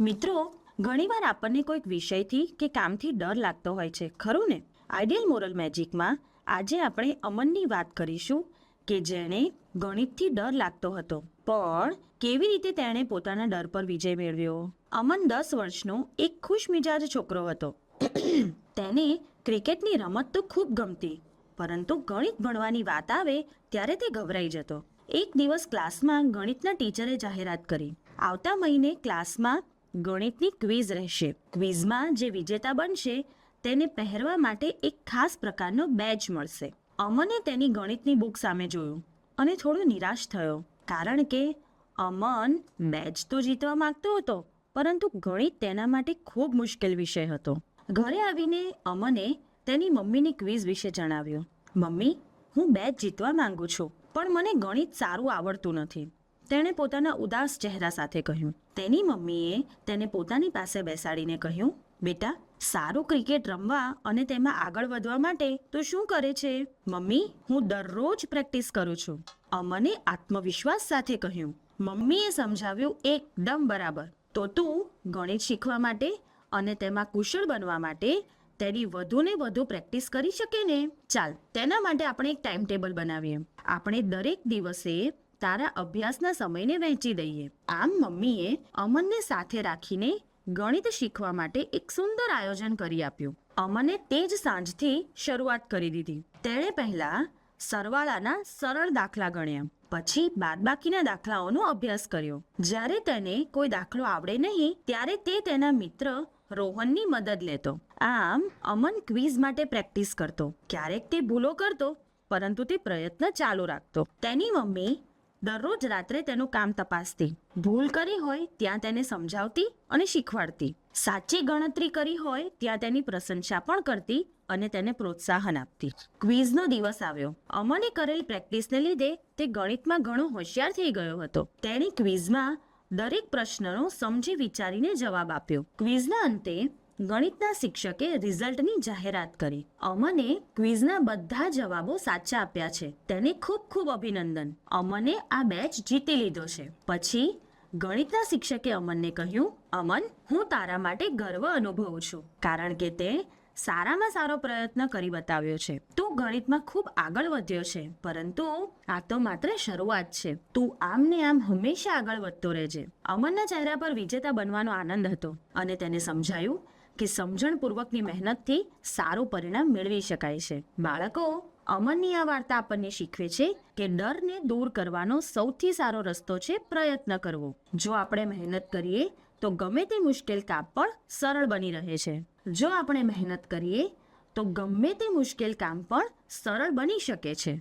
મિત્રો, ઘણીવાર આપણને કોઈક વિષયથી કે કામથી ડર લાગતો હોય છે, ખરું ને? આઈડિયલ મોરલ મેજિકમાં આજે આપણે અમનની વાત કરીશું કે જેણે ગણિતથી ડર લાગતો હતો, પણ કેવી રીતે તેણે પોતાના ડર પર વિજય મેળવ્યો. અમન 10 વર્ષનો એક ખુશમિજાજ છોકરો હતો. તેને ક્રિકેટની રમત તો ખૂબ ગમતી, પરંતુ ગણિત ભણવાની વાત આવે ત્યારે તે ગભરાઈ જતો. એક દિવસ ક્લાસમાં ગણિતના ટીચરે જાહેરાત કરી, આવતા મહિને ક્લાસમાં ગણિતની ક્વિઝ રહેશે. ક્વિઝમાં જે વિજેતા બનશે તેને પહેરવા માટે એક ખાસ પ્રકારનો બેજ મળશે. અમને તેની ગણિતની બુક સામે જોયું અને થોડો નિરાશ થયો, કારણ કે અમન બેજ તો જીતવા માંગતો હતો, પરંતુ ગણિત તેના માટે ખૂબ મુશ્કેલ વિષય હતો. ઘરે આવીને અમને તેની મમ્મીની ક્વિઝ વિશે જણાવ્યું. મમ્મી, હું બેજ જીતવા માંગુ છું, પણ મને ગણિત સારું આવડતું નથી, તેણે પોતાના ઉદાસ ચહેરા સાથે કહ્યું. તેની મમ્મીએ તેને પોતાની પાસે બેસાડીને કહ્યું, બેટા, સારું ક્રિકેટ રમવા અને તેમાં આગળ વધવા માટે તું શું કરે છે? મમ્મી, હું દરરોજ પ્રેક્ટિસ કરું છું, અમને આત્મવિશ્વાસ સાથે કહ્યું. મમ્મીએ સમજાવ્યું, એકદમ બરાબર. તો તું ગણિત શીખવા માટે અને તેમાં કુશળ બનવા માટે તેની વધુને વધુ પ્રેક્ટિસ કરી શકે ને? ચાલ, તેના માટે આપણે એક ટાઈમ ટેબલ બનાવીએ. આપણે દરેક દિવસે તારા અભ્યાસના સમયને વહેંચી દઈએ. આમ મમ્મીએ અમનને સાથે રાખીને ગણિત શીખવા માટે એક સુંદર આયોજન કરી આપ્યું. અમને તે જ સાંજથી શરૂઆત કરી દીધી. તેણે પહેલા સરવાળાના સરળ દાખલા ગણ્યા, પછી બાદબાકીના દાખલાઓનો અભ્યાસ કર્યો. જ્યારે તેને કોઈ દાખલો આવડે નહીં ત્યારે તે તેના મિત્ર રોહનની મદદ લેતો. આમ અમન ક્વિઝ માટે પ્રેક્ટિસ કરતો. ક્યારેક તે ભૂલો કરતો, પરંતુ તે પ્રયત્ન ચાલુ રાખતો. તેની મમ્મી દરરોજ રાત્રે તેનું કામ તપાસતી. ભૂલ કરી હોય ત્યાં તેને સમજાવતી અને શીખવાડતી. સાચી ગણતરી કરી હોય ત્યાં તેની પ્રશંસા પણ કરતી અને તેને પ્રોત્સાહન આપતી. ક્વિઝનો દિવસ આવ્યો. અમને કરેલ પ્રેક્ટિસને લીધે તે ગણિતમાં ઘણો હોશિયાર થઈ ગયો હતો. તેણે ક્વિઝમાં દરેક પ્રશ્નનો સમજી વિચારીને જવાબ આપ્યો. ક્વિઝના અંતે ગણિતના શિક્ષકે રિઝલ્ટની જાહેરાત કરી. અમને ક્વિઝના બધા જવાબો સાચા આપ્યા છે. તેને ખૂબ ખૂબ અભિનંદન. અમને આ બેચ જીતી લીધો છે. પછી ગણિતના શિક્ષકે અમનને કહ્યું, અમન, હું તારા માટે ગર્વ અનુભવું છું, કારણ કે તે સારામાં સારો પ્રયત્ન કરી બતાવ્યો છે. તું ગણિતમાં ખૂબ આગળ વધ્યો છે, પરંતુ આ તો માત્ર શરૂઆત છે. તું આમ ને આમ હંમેશા આગળ વધતો રહેજે. અમનના ચહેરા પર વિજેતા બનવાનો આનંદ હતો અને તેને સમજાયું કે સમજણપૂર્વકની મહેનતથી સારું પરિણામ મેળવી શકાય છે. બાળકો, અમનની આ વાર્તા આપણને શીખવે છે કે ડરને દૂર કરવાનો સૌથી સારો રસ્તો છે પ્રયત્ન કરવો. જો આપણે મહેનત કરીએ તો ગમે તે મુશ્કેલ કામ પણ સરળ બની રહે છે. જો આપણે મહેનત કરીએ તો ગમે તે મુશ્કેલ કામ પણ સરળ બની શકે છે.